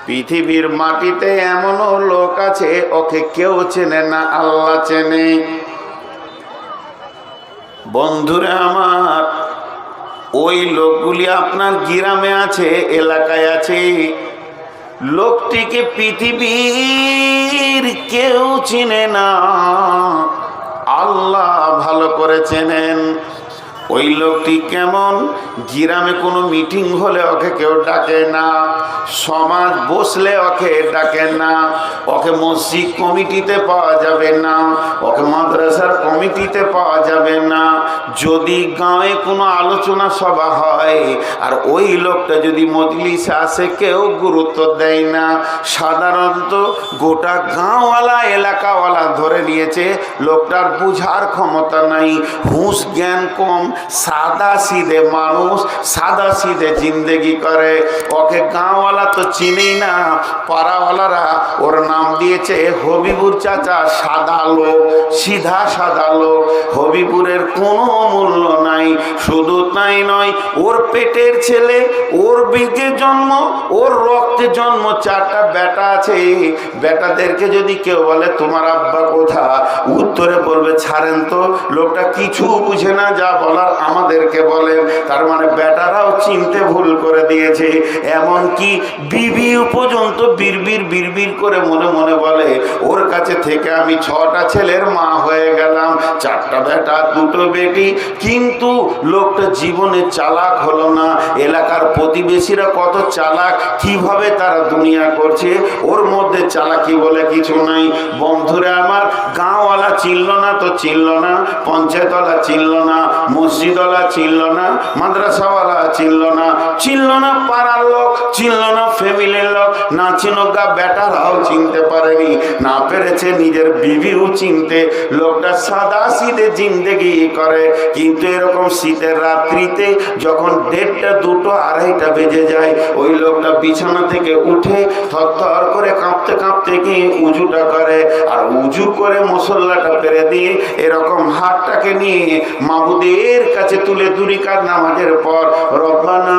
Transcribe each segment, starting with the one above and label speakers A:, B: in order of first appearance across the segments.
A: পৃথিবীর মাটিতে এমনও লোক আছে ওকে কেউ চেনে না, আল্লাহ চেনে। বন্ধুরা আমার, ওই লোকগুলি আপনার গ্রামে আছে, এলাকায় আছে। লোকটিকে পৃথিবীর কেউ চিনে না, আল্লাহ ভালো করে চেনেন। ওই লোকটি কেমন? গ্রামে কোনো মিটিং হলে ওকে কেউ ডাকে না, সমাজ বসলে ওকে ডাকে না, ওকে মসজিদ কমিটিতে পাওয়া যাবে না, ওকে মাদ্রাসার কমিটিতে পাওয়া যাবে না। যদি গাঁয়ে কোনো আলোচনা সভা হয় আর ওই লোকটা যদি মজলিসে আসে, কেউ গুরুত্ব দেয় না। সাধারণত গোটা গাঁওয়ালা এলাকাওয়ালা ধরে নিয়েছে লোকটার বুঝার ক্ষমতা নাই, হুঁশ জ্ঞান কম, সাদা সিধে মানুষ, সাদা সিধে জিন্দেগি করে। ওকে গাঁওয়ালা তো চিনেই না, পাড়াওয়ালারা ওর নাম দিয়েছে হবিবুর চাচা, সাদা লোক, সিধা সাদা লোক। হবিবুরের কোনো মূল্য নাই। শুধু তাই নয়, ওর পেটের ছেলে, ওর বীজে জন্ম, ওর রক্তে জন্ম, 4টা বেটা আছে। বেটাদেরকে যদি কেউ বলে তোমার আব্বা কোথা, উত্তরে বলবে ছাড়েন তো, লোকটা কিছু বুঝে না, যা বলার আমাদেরকে বলেন। তার মানে বেটারাও চিনতে ভুল করে দিয়েছে। এমনকি বিবি পর্যন্ত বিড়বিড় বিড়বিড় করে মনে মনে বলে ওর কাছে থেকে আমি 6টা ছেলের মা হয়ে গেলাম, 4টা বেটা 2টো বেটি। কিন্তু লোকটা জীবনে চালাক হলো না। এলাকার প্রতিবেশীরা কত চালাক, কিভাবে তারা দুনিয়া করছে, ওর মধ্যে চালাকি বলে কিছু নাই। বন্ধুরা আমার, গাঁওয়ালা চিনল না তো চিনল না, পঞ্চায়েতওয়ালা চিনল না, মসজিদওয়ালা চিনল না, মাদ্রাসাওয়ালা চিনল না, চিনল না পাড়ার লোক, চিনল না ফ্যামিলির লোক, না চিনগা বেটারাও চিনতে পারেনি, না পেরেছে নিজের বিবিও চিনতে। লোকটা সাদা সিধে জিন্দেগি করে। কিন্তু এরকম শীতের রাত্রিতে যখন 1:30, 2টো, 2:30 বেজে যায়, ওই লোকটা বিছানা থেকে উঠে থরথর করে কাঁপতে কাঁপতে গিয়ে উজুটা করে। আর উজু করে মুসল্লাটা পেরে দিয়ে এরকম হাতটাকে নিয়ে মাবুদের কাছে তুলে 2 রাকাত নামাজের পর রব্বানা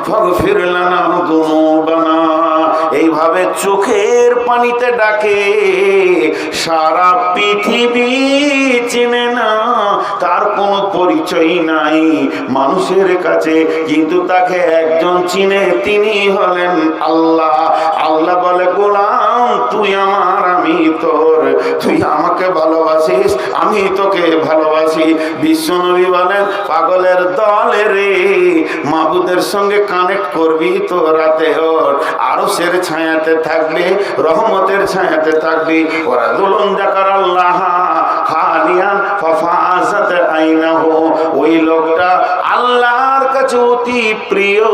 A: ফাগফির লানা যুনুবানা এইভাবে চোখের পানিতে ডাকে। সারা পৃথিবী চিনে না, তার কোনো পরিচয় নাই মানুষের কাছে, কিন্তু তাকে একজন চিনে, তিনি হলেন আল্লাহ। আল্লাহ বলে গোলাম তুই আমার, আমি তোর, তুই আমাকে ভালোবাসিস, আমি তোকে ভালোবাসি। বিশ্বনবী বলেন পাগলের দলে রে, মাবুদের সঙ্গে কানেক্ট করবি তো রাতে ওর আরশের ছায়াতে থাকবে, রহমতের ছায়াতে থাকবি। ওরা দুলন জাকার আল্লাহ খালিয়ান ফাফাজাত আইনাহু, ওই লোকটা আল্লাহর কাছে অতি প্রিয়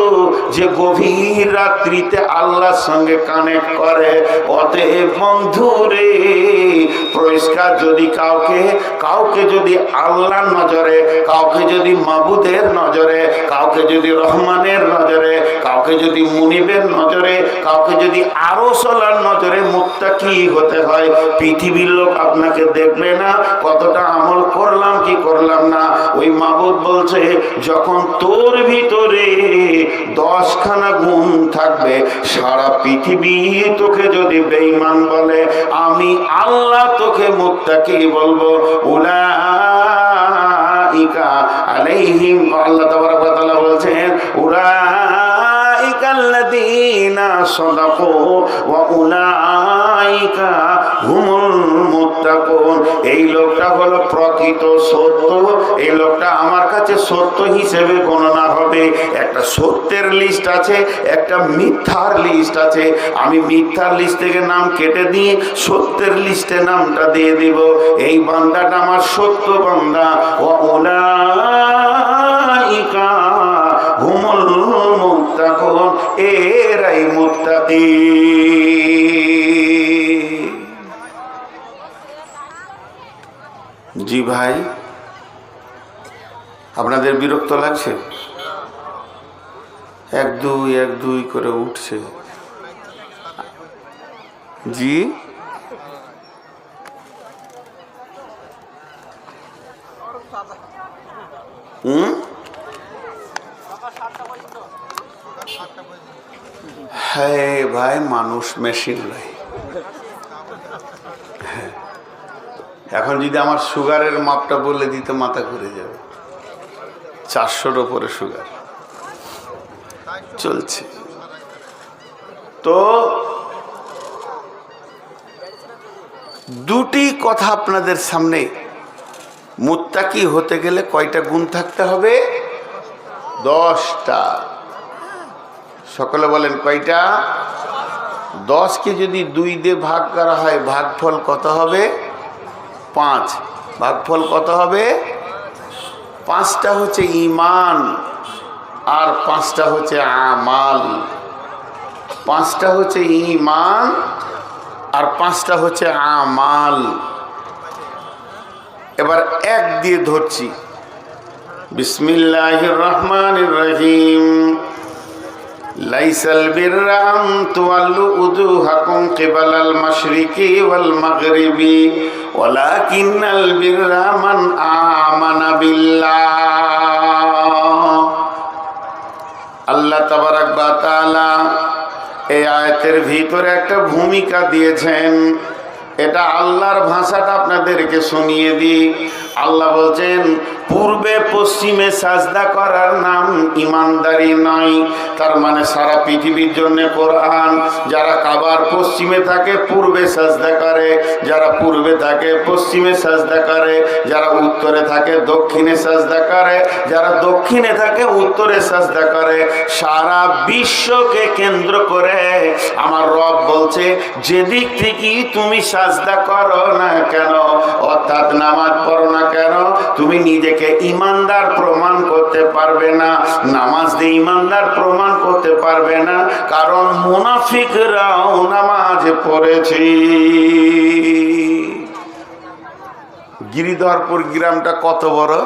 A: যে গভীর রাত্রিতে আল্লাহর সঙ্গে কানেক্ট করে। অতএব বন্ধুরে, পরিষ্কার যদি কাউকে যদি আল্লাহর নজরে, কাউকে যদি মাবুদের নজরে, কাউকে যদি রহমানের নজরে, কাউকে যদি মুনিবের নজরে, কাউকে যদি আরশওয়ালার নজরে মুত্তাকি হতে হয়, পৃথিবীর লোক আপনাকে দেখবে না কতটা আমল করলাম কি করলাম না। ওই মাবুদ বলছে যখন তোর ভিতরে 10খানা গুণ থাকবে, সারা পৃথিবী তোকে যদি বেঈমান বলে, আমি আল্লাহ তোকে মুত্তাকি বলবো। উলাইকা আলাইহিম, আল্লাহ তাবারক ওয়া তাআলা বলছেন উলাইকা আল্লাযীনা সাদাকু ওয়া উলাইকা হুমুল মুত্তাকুন। এই লোকটা হলো প্রকৃত সত্য। এই লোকটা আমার কাছে সত্য হিসেবে গণনা হবে। একটা সত্যের লিস্ট আছে, একটা মিথ্যার লিস্ট আছে। আমি মিথ্যার লিস্ট থেকে নাম কেটে দিয়ে সত্যের লিস্টে নামটা দিয়ে দিব। এই বান্দাটা আমার সত্য বান্দা। ওয়া উলাইকা হুমুল মুত্তাকুন, এরাই মুত্তাকি। জি ভাই, আপনাদের বিরক্ত লাগছে? 1-2 করে উঠছে। জি হুম হ্যাঁ ভাই, মানুষ মেশিন নয়। এখন যদি আমার সুগারের মাপটা বলে দিতে মাথা ঘুরে যাবে। 400-র উপরে সুগার চলছে। তো দুটি কথা আপনাদের সামনে, মুত্তাকি হতে গেলে কয়টা গুণ থাকতে হবে? 10টা। সকলে বলেন কয়টা? 10কে যদি 2 দিয়ে ভাগ করা হয়, ভাগফল কত হবে? 5। ভাগফল কত হবে? 5টা হচ্ছে ঈমান আর 5টা হচ্ছে আমাল। 5টা হচ্ছে ঈমান আর 5টা হচ্ছে আমাল। এবার 1 দিয়ে ধরছি। বিসমিল্লাহির রহমানির রহিম। লাইসাল বিররা আন তুওয়াল্লু উজুহাকুম কিবালাল মাশরিকি ওয়াল মাগরিবি ওয়ালাকিন্নাল বিররা মান আমানা বিল্লাহ। আল্লাহ তাবারাক ওয়া তাআলা এই আয়াতের ভিতরে একটা ভূমিকা দিয়েছেন। এটা আল্লাহর ভাষাটা আপনাদেরকে শুনিয়ে দিই। আল্লাহ বলছেন, পূর্বে পশ্চিমে সাজদা করার নাম ইমানদারি নয়। তার মানে সারা পৃথিবীর জন্য কোরআন, যারা কাবার পশ্চিমে থাকে পূর্বে সাজদা করে, যারা পূর্বে থাকে পশ্চিমে সাজদা করে, যারা উত্তরে থাকে দক্ষিণে সাজদা করে, যারা দক্ষিণে থাকে উত্তরে সাজদা করে। সারা বিশ্বকে কেন্দ্র করে আমার রব বলছে, যেদিক থেকে তুমি সাজদা করো না কেন, অর্থাৎ নামাজ পড়ো না কেন, তুমি নিজেকে ইমানদার প্রমাণ করতে পারবে না। নামাজ দিয়ে ইমানদার প্রমাণ করতে পারবে না, কারণ মুনাফিকরাও নামাজ পড়েছে। গিরিধরপুর গ্রামটা কত বড়?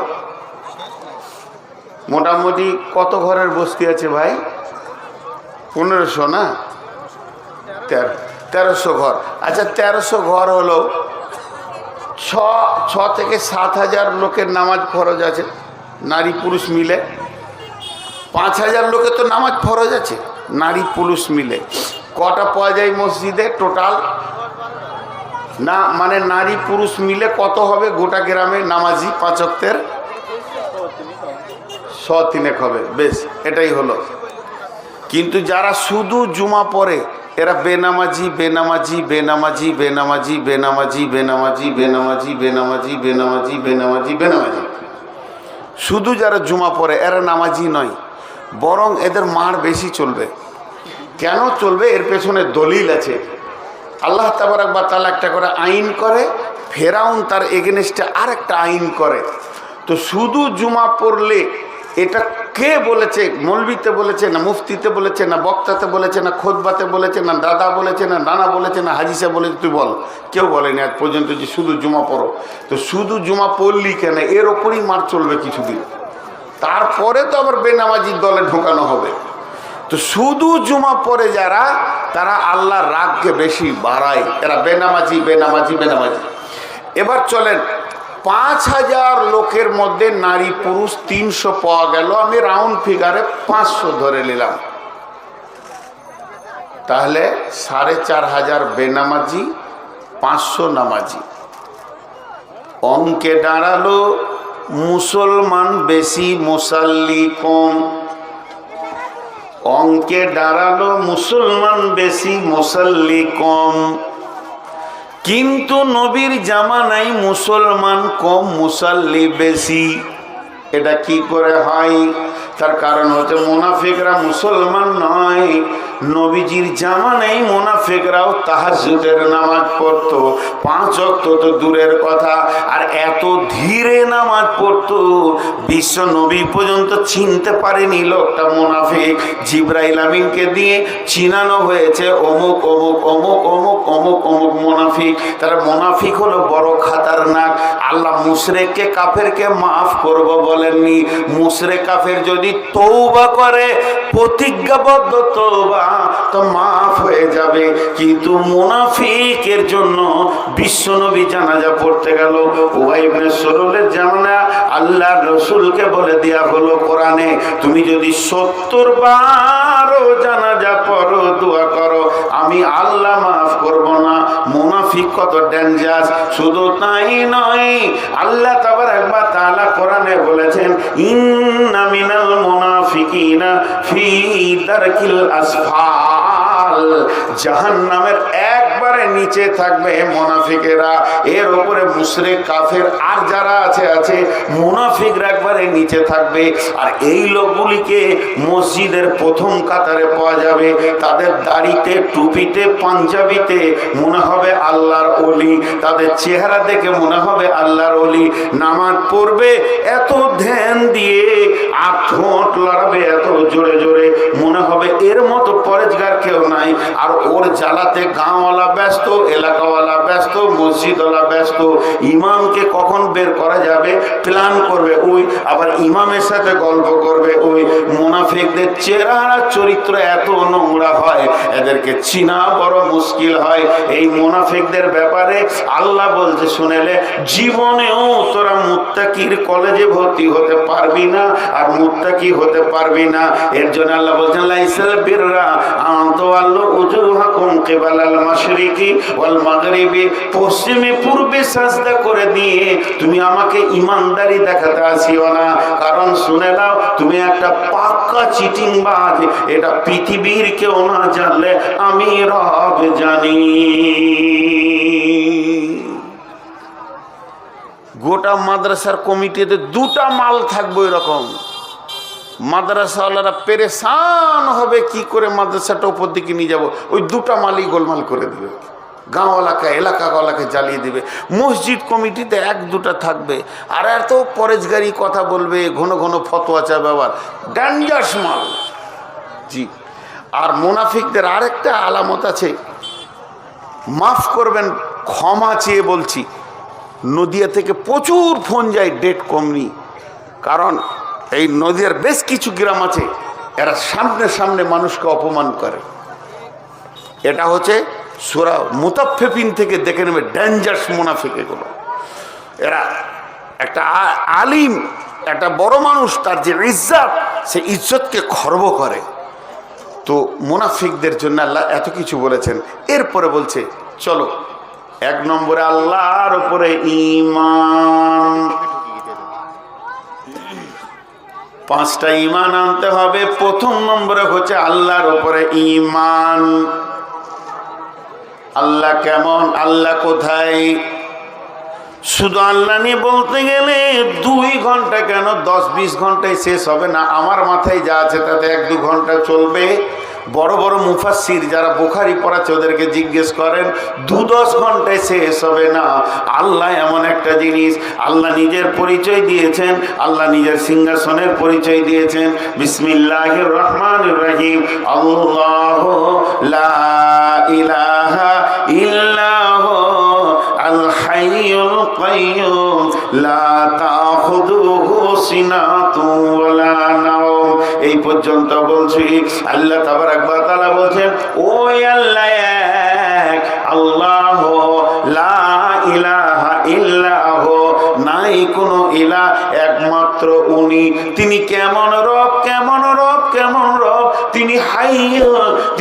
A: মোটামুটি কত ঘরের বস্তি আছে ভাই? 1500 না? 1300 ঘর। আচ্ছা, 1300 ঘর হলো 6 থেকে 7,000 লোকের নামাজ ফরজ আছে, নারী পুরুষ মিলে। 5,000 লোকের তো নামাজ ফরজ আছে, নারী পুরুষ মিলে। কটা পাওয়া যায় মসজিদে টোটাল? না, মানে নারী পুরুষ মিলে কত হবে গোটা গ্রামে নামাজি 5 ওয়াক্তের? 103 হবে। বেশ, এটাই হলো। কিন্তু যারা শুধু জুমা পড়ে এরা বেনামাজি বেনামাজি বেনামাজি বেনামাজি বেনামাজি বেনামাজি বেনামাজি বেনামাজি বেনামাজি বেনামাজি বেনামাজি। শুধু যারা জুমা পড়ে এরা নামাজি নয়, বরং এদের মার বেশি চলবে। কেন চলবে? এর পেছনে দলিল আছে। আল্লাহ তাবারাক ওয়া তাআলা একটা করে আইন করে, ফেরাউন তার এগেনস্টে আর একটা আইন করে। তো শুধু জুমা পড়লে, এটা কে বলেছে? মৌলবিতে বলেছে না, মুফতিতে বলেছে না, বক্তাতে বলেছে না, খুতবাতে বলেছে না, দাদা বলেছে না, নানা বলেছে না, হাজি সাহেব বলেছে? তুই বল, কেউ বলেনি আজ পর্যন্ত যে শুধু জুমা পড়ো। তো শুধু জুমা পড়লি কেন? এর ওপরই মার চলবে কিছুদিন, তারপরে তো আবার বেনামাজির দলে ঢোকানো হবে। তো শুধু জুমা পড়ে যারা, তারা আল্লাহর রাগকে বেশি বাড়ায়, এরা বেনামাজি বেনামাজি বেনামাজি। এবার চলেন, 5,000 লোকের মধ্যে নারী পুরুষ 300 পাওয়া গেল। আমি রাউন্ড ফিগারে 500 ধরে নিলাম। তাহলে 4,500 বেনামাজি, 500 নামাজি। অঙ্কে দাঁড়ালো মুসলমান বেশি, মুসাল্লি কম। অঙ্কে দাঁড়ালো মুসলমান বেশি, মুসাল্লি কম। কিন্তু নবীর জামানায় মুসলমান কম, মুসাল্লি বেশি। এটা কি করে হয়? তার কারণ হচ্ছে মুনাফিকরা মুসলমান নয়। নবীজির জামানায় মুনাফিকরাও তাহাজ্জুদের নামাজ পড়তো, 5 ওয়াক্ত তো দূরের কথা, আর এত ধীরে নামাজ পড়তো বিশ্ব নবী পর্যন্ত চিনতে পারেনি লোকটা মুনাফিক। জিবরাইল আমিনকে দিয়ে চিনানো হয়েছে অমুক অমুক অমুক অমুক অমুক অমুক মুনাফিক। তারা মুনাফিক হলো বড় খাতারনাক। আল্লাহ মুশরিককে কাফেরকে মাফ করব বলেননি। মুশরিক কাফের যদি তওবা করে, প্রতিজ্ঞাবদ্ধ তওবা, তো মাফ হয়ে যাবে। কিন্তু মুনাফিকের জন্য বিশ্বনবী জানাজা পড়তে গেল। উবাই ইবনে সলুলের জানাজা আল্লাহর রাসূলকে বলে দেয়া হলো কোরআনে, তুমি যদি 70 বারও জানাজা পড়ো, দোয়া করো, আমি আল্লাহ মাফ করব না। মুনাফিক কত ডেঞ্জারাস! শুধু তাই নয়, আল্লাহ তাবারক ওয়া তাআলা কোরআনে বলেছেন, ইন্না মিনাল মুনাফিকিনা ফি দারকিল আসফাল, জাহান্নামের একবারে নিচে থাকবে মুনাফিকেরা। এর উপরে মুশরিক কাফের আর যারা আছে মুনাফিকরা একবারে নিচে থাকবে। আর এই লোকগুলিকে মসজিদের প্রথম কাতারে পাওয়া যাবে। তাদের দাড়িতে, টুপিতে, পাঞ্জাবিতে মনে হবে আল্লাহর ওলি, তাদের চেহারা দেখে মনে হবে আল্লাহর ওলি। নামাজ পড়বে এত ধ্যান দিয়ে, আর ঠোঁট লড়াবে এত জোরে জোরে, মনে হবে এর মতো পরেজগার কেউ নাই। আর ওর জ্বালাতে গাঁওয়ালা ব্যস্ত, এলাকাওয়ালা ব্যস্ত, মসজিদওয়ালা ব্যস্ত। ইমামকে কখন বের করা যাবে প্ল্যান করবে ওই, আবার ইমামের সাথে গল্প করবে ওই। মুনাফিকদের চেহারা চরিত্র এত নোংরা হয়, এদেরকে চিনা বড় মুশকিল হয়। এই মুনাফিকদের ব্যাপারে আল্লাহ বলছে, শুনেলে জীবনেও তোরা মুত্তাকির কলেজে ভর্তি হতে পারবি না, আর মুত্তাকি হতে পারবি না। এর জন্য আল্লাহ বলছেন, লাইসাল বিররা আন তুওয়াল্লু উজুহাকুম কিবালাল মাশরিকি ওয়াল মাগরিবি, পশ্চিমে পূর্বে সাজদা করে দিয়ে তুমি আমাকে ইমানদারি দেখাতে আসিও না। কারণ শুনে নাও, তুমি একটা পাক্কা চিটিংবাজ। এটা পৃথিবীর কেউ না জানলে আমি রব জানি। গোটা মাদ্রাসার কমিটিতে 2টা মাল থাকবে এরকম। মাদ্রাসাওয়ালারা পেরেশান হবে, কি করে মাদ্রাসাটা উপর দিকে নিয়ে যাবো। ওই 2টা মালই গোলমাল করে দেবে, গাঁওয়ালাকে এলাকাওয়ালাকে জ্বালিয়ে দেবে। মসজিদ কমিটিতে 1-2টা থাকবে, আর এত পরেজগারি কথা বলবে, ঘন ঘন ফতোয়া চাবে, আবার ডেঞ্জারাস মাল। জি। আর মুনাফিকদের আরেকটা আলামত আছে, মাফ করবেন, ক্ষমা চেয়ে বলছি, নদিয়া থেকে প্রচুর ফোন যায়, ডেট কমনি। কারণ এই নদিয়ার বেশ কিছু গ্রাম আছে, এরা সামনে সামনে মানুষকে অপমান করে। এটা হচ্ছে সূরা মুতাফফিফিন থেকে দেখে নেবে, ডেঞ্জারাস মুনাফিক এগুলো। এরা একটা আলিম, একটা বড় মানুষ, তার যে ইজ্জত, সে ইজ্জতকে খর্ব করে। তো মুনাফিকদের জন্য আল্লাহ এত কিছু বলেছেন। এরপরে বলছে, চলো 1 নম্বরে আল্লাহর উপরে ঈমান। 5টা ঈমান আনতে হবে। প্রথম নম্বরে হচ্ছে আল্লাহর উপরে ঈমান। আল্লাহ কেমন, আল্লাহ কোথায়? শুধু আল্লাহ নিয়ে বলতে গেলে 2 ঘন্টা কেন 10-20 ঘন্টায় শেষ হবে না। আমার মাথায় যা আছে তাতে 1-2 ঘন্টা চলবে। বড় বড় মুফাসসির যারা বুখারী পড়াচ্ছে ওদেরকে জিজ্ঞেস করেন, 2-10 ঘন্টায় শেষ হবে না। আল্লাহ এমন একটা জিনিস, আল্লাহ নিজের পরিচয় দিয়েছেন, আল্লাহ নিজের সিংহাসনের পরিচয় দিয়েছেন। বিসমিল্লাহির রহমানির রহিম, আল্লাহু লা ইলাহা ইল্লাহু আল হাইয়ুল কাইয়্যুম লা তাখুযুহু সিনাতুন ওয়ালা নাওম। এই পর্যন্ত বলছি। আল্লাহ তাবারক ওয়া তাআলা বলেন, ওই আল্লাহ এক, আল্লাহ লা ইলাহা ইল্লাহু, নাই কোনো ইলাহ, একমাত্র উনি। তিনি কেমন রব, কেমন রব, কেমন রব? তিনি হাইয়্যু,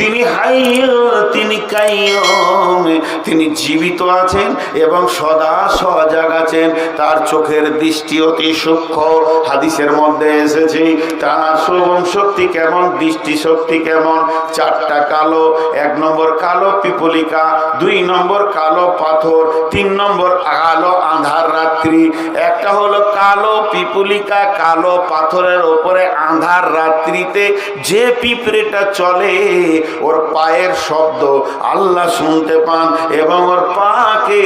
A: তিনি হাইয়্যু, তিনি কাইয়্যুম, তিনি জীবিত আছেন এবং সদা সজাগ আছেন। তার চোখের দৃষ্টি অতি সূক্ষ্ম। হাদিসের মধ্যে এসেছে তার শ্রবণ শক্তি কেমন, দৃষ্টি শক্তি কেমন। 4টা কালো, 1 নম্বর কালো পিপলিকা, 2 নম্বর কালো পাথর, 3 নম্বর কালো আঁধার রাত্রি। একটা হলো কালো পিপলিকা, কালো পাথরের ওপরে আঁধার রাত্রিতে যে পিঁপড়েটা চলে, ওর পায়ের শব্দ আল্লাহ শুনতে পান এবং ওর পাকে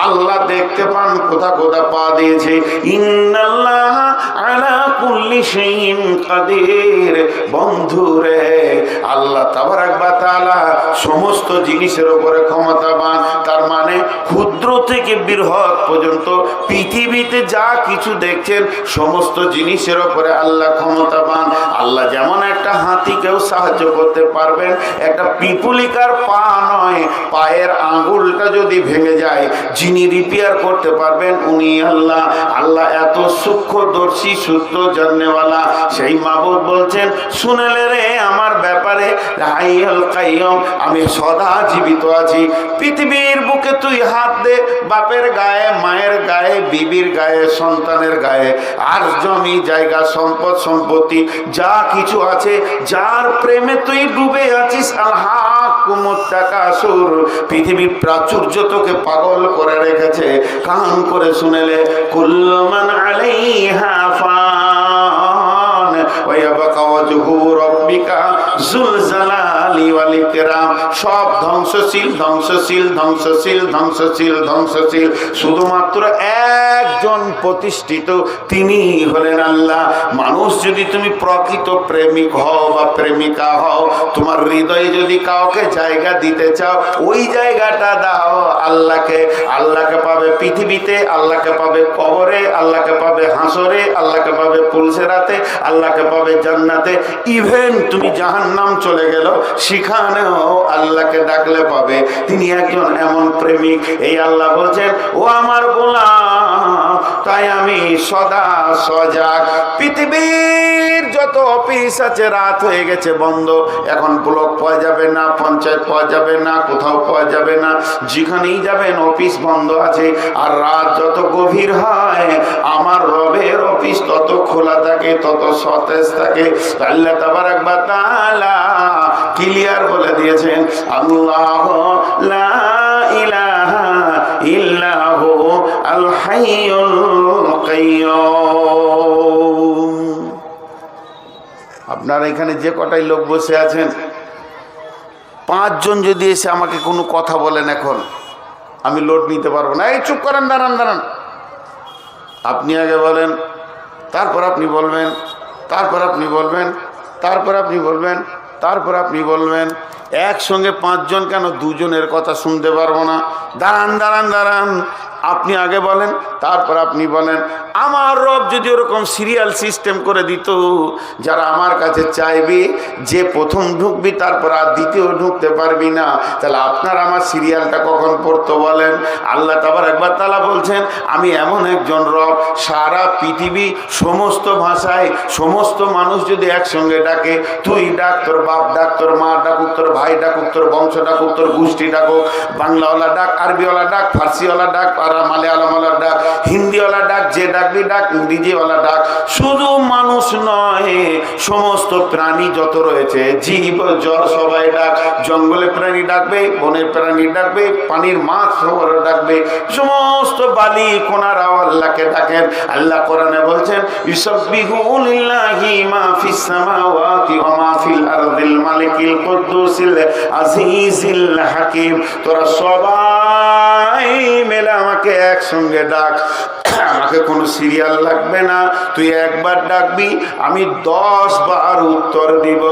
A: আল্লাহ দেখতে পান কোথা কোথা পা দিয়েছে। ইন্নাল্লাহ আলা কুল্লি শাইইন কাদির। বন্ধুরে, আল্লাহ আল্লাহ তাবারাক ওয়া তাআলা সমস্ত জিনিসের উপরে ক্ষমতাবান। তার মানে ক্ষুদ্র থেকে বৃহৎ পর্যন্ত পৃথিবীতে যা কিছু দেখছেন সমস্ত জিনিসের উপরে আল্লাহ ক্ষমতাবান। আল্লাহ যেমন একটা হাতিকেও সাহায্য করতে পারবেন, একটা পিপুলিকার পা নয়, পায়ের আঙ্গুলটা যদি ভেঙে যায় যিনি রিপেয়ার করতে পারবেন উনি আল্লাহ। আল্লাহ এত সূক্ষ্মদর্শী, সূত্র জাননেওয়ালা। সেই মাবুদ বলছেন, শুনেলে রে আমার ব্যাপারে, হাইয়ুল কাইয়ুম, আমি সদা জীবিত আছি। পৃথিবীর বুকে তুই হাত দে, বাপের গায়ে, মায়ের গায়ে, বিবির গায়ে, সন্তানের গায়ে, আর জমি জায়গা, সম্পদ সম্পত্তি যা কিছু আছে, যার প্রেমে তুই ডুবে আছিস, আলহাকুমুত তাকাসুর, পৃথিবীর প্রাচুর্য তোকে পাগল করে রেখেছে। কান করে শুনেলে, কুল্লু মান আলাইহা ফান ওয়া ইয়াবকা ওয়াজহু রাব্বিকা যুল জালালি ওয়াল ইকরাম। সব ধ্বংসশীল, ধ্বংসশীল, ধ্বংসশীল, ধ্বংসশীল, ধ্বংসশীল। শুধুমাত্র একজন প্রতিষ্ঠিত, তিনি হলেন আল্লাহ। মানুষ যদি তুমি প্রকৃত প্রেমিক হও বা প্রেমিকা হও, তোমার হৃদয়ে যদি কাউকে জায়গা দিতে চাও, ওই জায়গাটা দাও আল্লাহকে। আল্লাহকে পাবে পৃথিবীতে, আল্লাহকে পাবে কবরে, আল্লাহকে পাবে হাসরে, আল্লাহকে পাবে পুলসেরাতে, আল্লাহকে পাবে জান্নাতে। ইভেন তুমি জাহান্নাম চলে গেল, সেখানেও আল্লাহকে ডাকলে পাবে। তিনি একজন এমন প্রেমিক। এই আল্লাহ বলছেন, ও আমার গোলাম, তাই আমি সদা সজাগ। পৃথিবীর যত অফিস আছে রাত হয়ে গেছে বন্ধ, এখন ব্লক পাওয়া যাবে না, পঞ্চায়েত পাওয়া যাবে না, কোথাও পাওয়া যাবে না, যেখানেই যাবেন অফিস বন্ধ আছে। আর রাত যত গভীর হয় আমার রবের অফিস তত খোলা থাকে, তত সতেজ থাকে। আল্লাহ তাবারাক ওয়া তাআলা ক্লিয়ার বলে দিয়েছেন, আল্লাহ লা ইলাহা ইল্লাহু আল হাইয়ুল কাইয়্যুম। আপনারা এখানে যে কটাই লোক বসে আছেন, 5 জন যদি এসে আমাকে কোনো কথা বলেন, এখন আমি লোড নিতে পারবো না। এই চুপ করেন, দাঁড়ান দাঁড়ান। আপনি আগে বলেন, তারপর আপনি বলবেন, তারপর আপনি বলবেন, তারপর আপনি বলবেন, তারপর আপনি বলবেন। একসঙ্গে 5 জন কেন, 2 জনের কথা শুনতে পারবো না। দাঁড়ান দাঁড়ান দাঁড়ান, আপনি আগে বলেন, তারপর আপনি বলেন। আমার রব যদি ওরকম সিরিয়াল সিস্টেম করে দিত, যারা আমার কাছে চাইবে যে প্রথম ঢুকবি তারপর আর দ্বিতীয় ঢুকতে পারবি না, তাহলে আপনার আমার সিরিয়ালটা কখন পড়তো বলেন? আল্লাহ তাবারাক ওয়া তাআলা বলছেন, আমি এমন একজন রব, সারা পৃথিবী সমস্ত ভাষায় সমস্ত মানুষ যদি একসঙ্গে ডাকে, তুই ডাক, তোর বাপ ডাক, তোর মা ডাকুক, তোর ভাই ডাকুক, তোর বংশ ডাকুক, তোর গোষ্ঠী ডাকুক, বাংলাওয়ালা ডাক, আরবিওয়ালা ডাক, ফার্সিওয়ালা ডাক, মালয়ালমওয়ালা ডাক, হিন্দিওয়ালা ডাক, যে ডাকবি ডাক, ইংরেজিওয়ালা ডাক। শুধু মানুষ নয়, সমস্ত প্রাণী যত রয়েছে, জীব জড় সবাই ডাক। জঙ্গলে প্রাণী ডাকবে, বনের প্রাণী ডাকবে, পানির মাছ সবার ডাকবে, সমস্ত বালি কোনারাও আল্লাহকে ডাকেন। আল্লাহ কোরআনে বলছেন, ইউসাব্বিহু লিল্লাহি মা ফিস সামাওয়াতি ওয়া মা ফিল আরদিল মালিকিল কুদ্দুসিল আজিজিল হাকিম। তোরা সবাই মেলে আমাকে একসঙ্গে ডাক, আমাকে কোনো সিরিয়াল লাগবে না। তুই একবার ডাকবি, আমি 10 বার উত্তর দিব।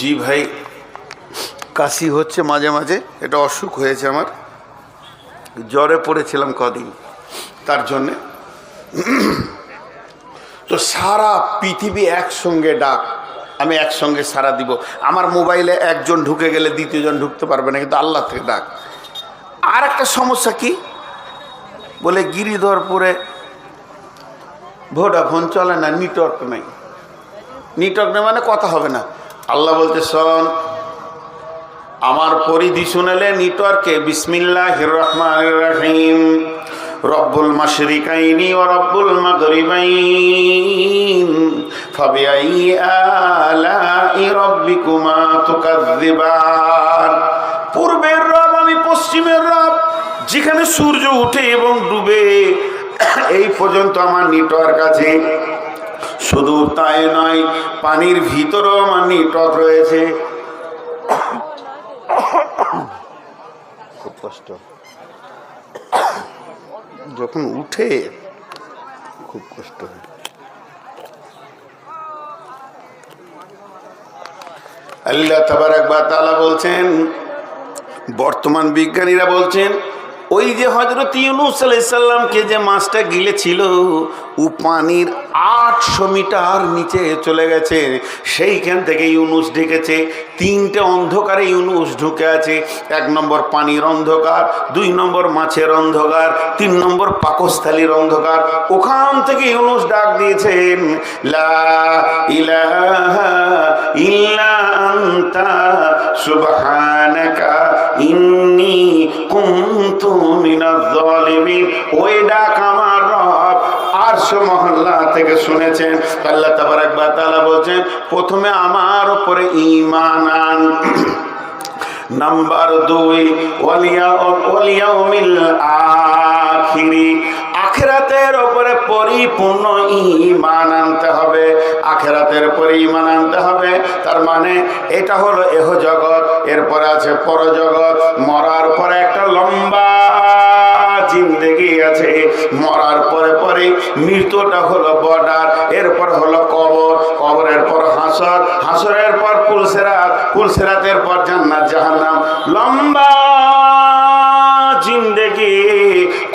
A: জি ভাই, কাশি হচ্ছে মাঝে মাঝে, এটা অসুখ হয়েছে আমার, জ্বরে পড়েছিলাম কদিন, তার জন্যে। তো সারা পৃথিবী একসঙ্গে ডাক, আমি একসঙ্গে সারা দিব। আমার মোবাইলে একজন ঢুকে গেলে দ্বিতীয়জন ঢুকতে পারবে না, কিন্তু আল্লাহ থেকে ডাক। আর একটা সমস্যা কি বলে, গিরিধরপুরে ভোডাফোন চলে না, নেটওয়ার্ক নেই। নেটওয়ার্ক নেই মানে কথা হবে না। আল্লাহ বলতে, শোন, আমার পরিধি শুনেলে নেটওয়ার্কে, বিসমিল্লাহির রহমানির রহিম, রব্বুল মাশরিকাইনি ওয়া রব্বুল মাগরিবাইন ফাবিআই আলাই রাব্বিকুমা তুকাযযিবান। পূর্বের রব আমি, পশ্চিমের রব, যেখানে সূর্য ওঠে এবং ডুবে এই পর্যন্ত আমার নেটওয়ার্ক আছে। শুধু তাই নয়, পানির ভিতরেও আমার নিটক রয়েছে। খুব কষ্ট যখন উঠে, খুব কষ্ট হয়। আল্লাহ তাবারাক ওয়া তাআলা বলছেন, বর্তমান বিজ্ঞানীরা বলছেন ওই যে হযরত ইউনূস আলাইহিস সালামকে যে মাছটা গিলেছিল ও পানির 800 মিটার নিচে চলে গেছে। সেইখান থেকে ইউনূস ঢেকেছে। 3টে অন্ধকারে ইউনূস ঢুকে আছে। 1 নম্বর পানির অন্ধকার, 2 নম্বর মাছের অন্ধকার, 3 নম্বর পাকস্থলীর অন্ধকার। ওখান থেকে ইউনূস ডাক দিয়েছেন, লা ইলাহা ইল্লা আনতা সুবহানাকা ইন্নী কুনতু মিনাজ জালিমিন। ওই ডাক আমার রব আরশ মহল্লা থেকে শুনেছেন। আল্লাহ তাবারাক ওয়া তাআলা বলছেন, প্রথমে আমার উপরে ঈমান আন। নাম্বার 2, ওয়ালিয়াউমিল আখিরি, আখিরাতের উপরে পরিপূর্ণ ঈমান আনতে হবে। আখিরাতের উপরে ঈমান আনতে হবে, তার মানে এটা হলো এহ জগৎ, এরপরে আছে পরজগৎ। মরার পরে একটা লম্বা জিন্দেগি আছে। মরার পরে পরে মৃত্যুটা হলো বর্ডার, এরপর হলো কবর, কবরের পর হাসর, হাসরের পর পুলসিরাত, পুলসিরাতের পর জান্নাত জাহান্নাম। লম্বা জিন্দেগি।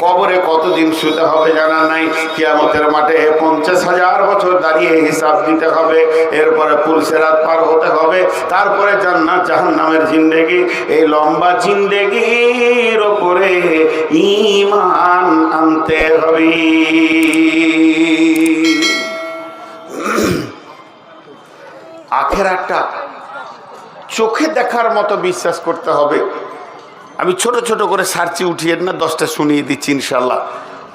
A: কবরে কতদিন শুতে হবে জানা নাই। কিয়ামতের মাঠে 50,000 বছর দাঁড়িয়ে হিসাব দিতে হবে। এরপরে পুলসিরাত পার হতে হবে, তারপরে জান্নাত জাহান্নামের জিন্দেগি। এই লম্বা জিন্দেগির উপরে ঈমান আনতে হবে। আখিরাতটা চোখে দেখার মতো বিশ্বাস করতে হবে। আমি ছোট ছোট করে সার্চে উঠিয়ে না 10টা শুনিয়ে দিচ্ছি ইনশাল্লাহ।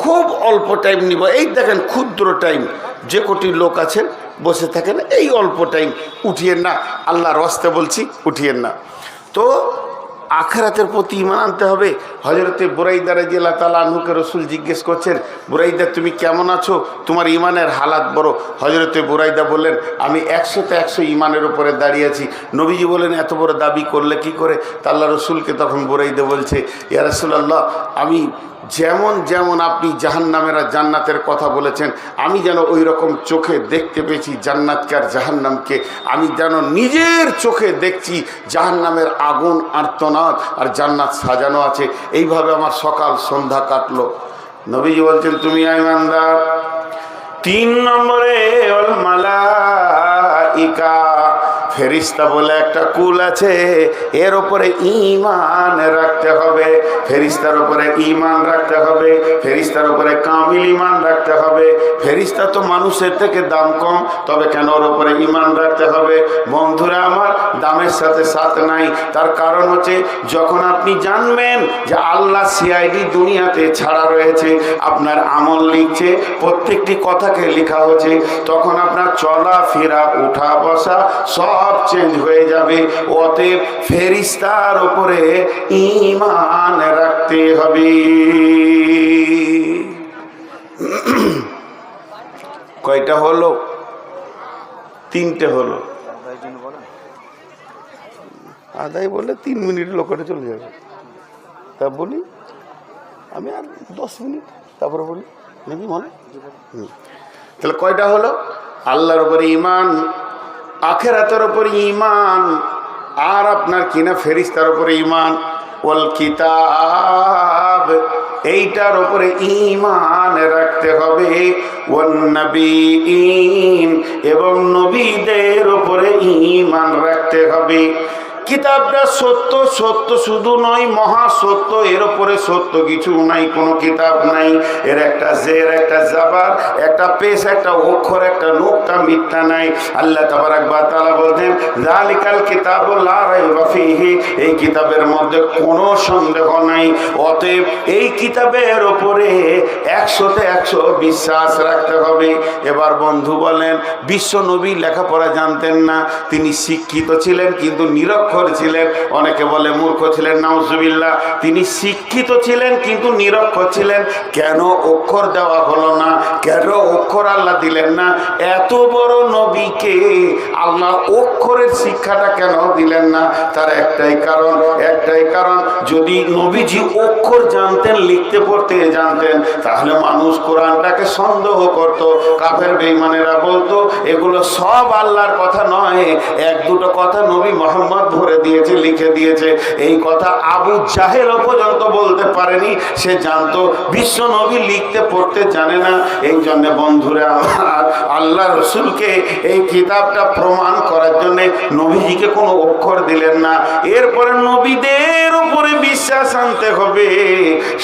A: খুব অল্প টাইম নিব। এই দেখেন ক্ষুদ্র টাইম, যে কোটি লোক আছেন বসে থাকেন, এই অল্প টাইম উঠিয়েন না, আল্লাহর ওয়াস্তে বলছি, উঠিয়েন না। তো আখিরাতের প্রতি ঈমান আনতে হবে। হযরতে বুরাইদা রাদিয়াল্লাহু তাআলা আনহুকে রাসূল জিজ্ঞেস করছেন, বুরাইদা তুমি কেমন আছো, তোমার ঈমানের হালাত বড়। হযরতে বুরাইদা বললেন, আমি 100তে 100 ঈমানের উপরে দাঁড়িয়ে আছি। নবীজি বলেন, এত বড় দাবি করলে কি করে? তা আল্লাহ রসুলকে তখন বুরাইদা বলছে, ইয়া রাসূলুল্লাহ, আমি যেমন যেমন আপনি জাহান্নামের আর জান্নাতের কথা বলেছেন, আমি যেন ওই রকম চোখে দেখতে পেয়েছি জান্নাতকে আর জাহান্নামকে। আমি যেন নিজের চোখে দেখছি জাহান্নামের আগুন আর্তনাদ আর জান্নাত সাজানো আছে। এইভাবে আমার সকাল সন্ধ্যা কাটলো। নবীজি বলছেন, তুমি ঈমানদার। 3 নম্বরে ওয়াল মালাইকা, ফেরিস্তা বলে একটা কুল আছে, এর উপরে ঈমান রাখতে হবে। ফেরিস্তার উপরে ঈমান রাখতে হবে, ফেরিস্তার উপরে কামিল ঈমান রাখতে হবে। ফেরিস্তা তো মানুষের থেকে দাম কম, তবে কেন ওর উপরে ঈমান রাখতে হবে? বন্ধুরা আমার, দামের সাথে সাথ নাই। তার কারণ হচ্ছে, যখন আপনি জানবেন যে আল্লাহ সিআইডি দুনিয়াতে ছাড়া রয়েছে, আপনার আমল লিখছে, প্রত্যেকটি কথাকে লেখা হচ্ছে, তখন আপনার চলাফেরা উঠা বসা সব চেঞ্জ হয়ে যাবে। অতএব ফেরেশতার উপরে ঈমান রাখতে হবে। কয়টা হলো? 3টে হলো। আদায় বলে 3 মিনিট লোকেরা চলে যাবে। তা বলি আমি আর 10 মিনিট তারপরে বলি নাকি মনে। তাহলে কয়টা হলো? আল্লাহর উপরে ঈমান, আখিরাতের উপরে ঈমান, আর আপনার কিনা ফেরেশতার উপরে ঈমান, ওয়াল কিতাব, এইটার উপরে ঈমান রাখতে হবে। ওয়ান নবীন, এবং নবীদের উপরে ঈমান রাখতে হবে। কিতাবটা সত্য, সত্য শুধু নয়, মহা সত্য, এর উপরে সত্য কিছু নাই, কোনো কিতাব নাই। এর একটা জের, একটা জাবার, একটা পেশ, একটা অক্ষর, একটা নোক্তা মিথ্যা নাই। আল্লাহ তাবারাক ওয়া তাআলা বলতেন, যালিকাল কিতাবু লা রাইবা ফীহি, এই কিতাবের মধ্যে কোনো সন্দেহ নাই। অতএব এই কিতাবের উপরে 100তে 100 বিশ্বাস রাখতে হবে। এবার বন্ধু বলেন, বিশ্ব নবী লেখাপড়া জানতেন না, তিনি শিক্ষিত ছিলেন কিন্তু নিরক্ষর ছিলেন। অনেকে বলে মূর্খ ছিলেন, নাউজুবিল্লাহ। তিনি শিক্ষিত ছিলেন কিন্তু নিরক্ষর ছিলেন। কেন অক্ষর দেওয়া হলো না? কেন অক্ষর আল্লাহ দিলেন না? এত বড় নবীকে আল্লাহ অক্ষরের শিক্ষাটা কেন দিলেন না? তার একটাই কারণ, যদি নবীজি অক্ষর জানতেন, লিখতে পড়তে জানতেন, তাহলে মানুষ কোরআনটাকে সন্দেহ করত। কাফের বেঈমানেরা বলতো এগুলো সব আল্লাহর কথা নয়, এক দুটো কথা নবী মুহাম্মদ ভরে দিয়েছে, লিখে দিয়েছে। এই কথা আবু জাহেল পর্যন্ত বলতে পারেনি। সে জানতো বিশ্ব নবী লিখতে পড়তে জানে না। এই জন্য বন্ধুরা আমার, আল্লাহ রসুলকে এই কিতাবটা প্রমাণ করার জন্য নবীজিকে কোনো অক্ষর দিলেন না। এরপরে নবীদের উপরে বিশ্বাস আনতে হবে।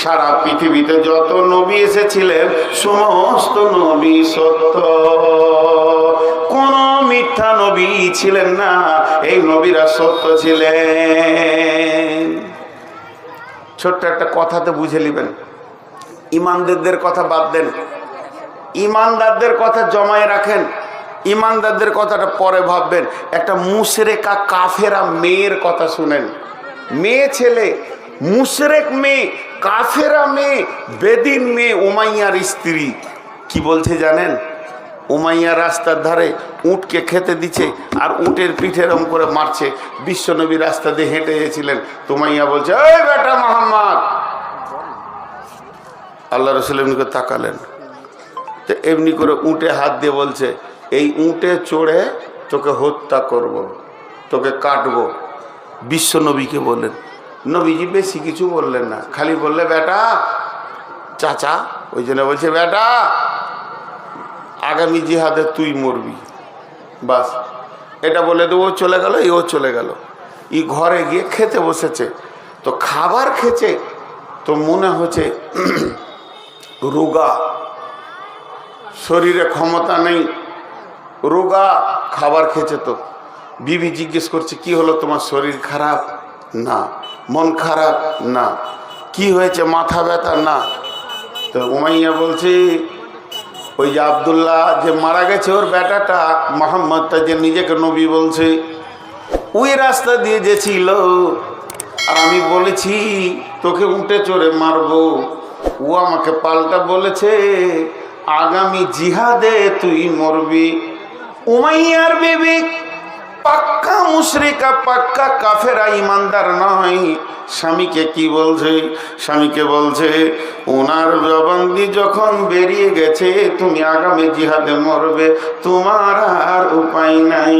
A: সারা পৃথিবীতে যত নবী এসেছিলেন সমস্ত নবী সত্য, কোন মিথ্যা নবী ছিলেন না। এই নবীরা সত্য ছিলেন। ছোট্ট একটা কথাতে বুঝে নেবেন। ইমানদারদের কথা বাদ দেন, ইমানদারদের কথা জমায় রাখেন, ইমানদারদের কথাটা পরে ভাববেন। একটা মুশরিকা কাফেরা মেয়ের কথা শুনেন। মেয়ে ছেলে, মুশরিক মেয়ে, কাফেরা মেয়ে, বেদিন মেয়ে, উমাইয়ার স্ত্রী। কি বলছে জানেন? উমাইয়া রাস্তার ধারে উটকে খেতে দিচ্ছে আর উটের পিঠে এরম করে মারছে। বিশ্বনবী রাস্তা দিয়ে হেঁটে গেছিলেন। উমাইয়া বলছে, এই বেটা মোহাম্মদ। আল্লাহ রাসূল এমনি করে তাকালেন, তো এমনি করে উটে হাত দিয়ে বলছে, এই উটে চড়ে তোকে হত্যা করব, তোকে কাটবো। বিশ্বনবীকে বললেন। নবীজি বেশি কিছু বললেন না, খালি বললে, বেটা চাচা, ওই জন্য বলছে বেটা আগামী জিহাদে তুই মরবি, বাস। এটা বলে তো ও চলে গেল, এও চলে গেল। ই ঘরে গিয়ে খেতে বসেছে, তো খাবার খেছে, তো মনে হচ্ছে রোগা, শরীরে ক্ষমতা নেই, রোগা, খাবার খেছে। তো বিবি জিজ্ঞেস করছে, কি হলো তোমার? শরীর খারাপ? না। মন খারাপ? না। কি হয়েছে? মাথা ব্যথা? না। তো উমাইয়া বলছে, ওই যে আব্দুল্লাহ যে মারা গেছে, ওর বেটাটা মোহাম্মদটা যে নিজেকে নবী বলছে, ওই রাস্তা দিয়ে যে ছিল, আর আমি বলেছি তোকে উঠে চড়ে মারবো, ও আমাকে পাল্টা বলেছে আগামী জিহাদে তুই মরবি। উমাইয়ার বিবি পাক্কা মুশরিকা, পাক্কা কাফেরা, ইমানদার নয়। স্বামীকে কি বলছে? স্বামীকে বলছে, ওনার জবানদি যখন বেরিয়ে গেছে তুমি আগামী জিহাদে মরবে, তোমার আর উপায় নাই।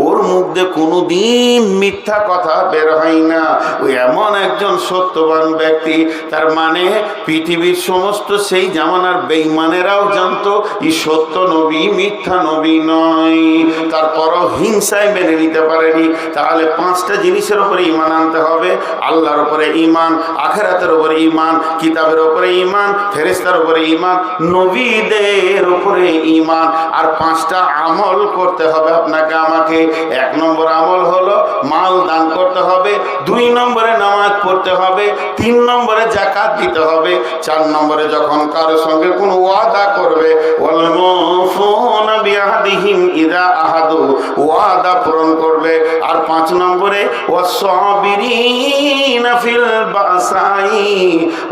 A: ওর মুখ দিয়ে কোনোদিন মিথ্যা কথা বের হয় না। ওই এমন একজন সত্যবান ব্যক্তি। তার মানে পৃথিবীর সমস্ত সেই জামানার বেঈমানেরাও জানতো ই সত্য নবী, মিথ্যা নবী নয়। তারপরও হিংসায় মেনে নিতে পারেনি। তাহলে 5টা জিনিসের উপরে ঈমান আনতে হবে। আল্লাহর উপরে ঈমান, আখিরাতের উপরে ঈমান, কিতাবের উপরে ঈমান, ফেরেশতার উপরে ঈমান, নবীদের উপরে ঈমান। আর 5টা আমল করতে হবে আপনাকে আমাকে। 1 নম্বর আমল হলো মাল দান করতে হবে, 2 নম্বরে নামাজ পড়তে হবে, 3 নম্বরে যাকাত দিতে হবে, 4 নম্বরে যখন কারোর সঙ্গে কোনো ওয়াদা করবে, ওয়াল মুফুনা বিআহদিহিম ইযা আহাদু, ওয়াদা পূরণ করবে। আর 5 নম্বরে ওয়াসসাবিরিনা ফিল বাসাই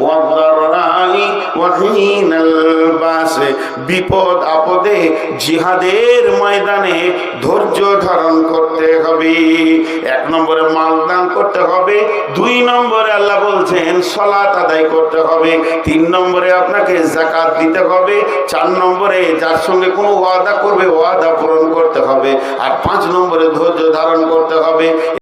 A: ওয়াদ-দাররাই ওয়া হিনাল বাস, বিপদ আপদে জিহাদের ময়দানে ধৈর্য ধারণ করতে হবে। 1 নম্বরে মাল দান করতে হবে, 2 নম্বরে আল্লাহ বলছেন সালাত আদায় করতে হবে, 3 নম্বরে আপনাকে যাকাত দিতে হবে, 4 নম্বরে যার সঙ্গে কোনো ওয়াদা করবে ওয়াদা পূরণ করতে হবে, আর 5 নম্বরে ধৈর্য ধারণ করতে হবে।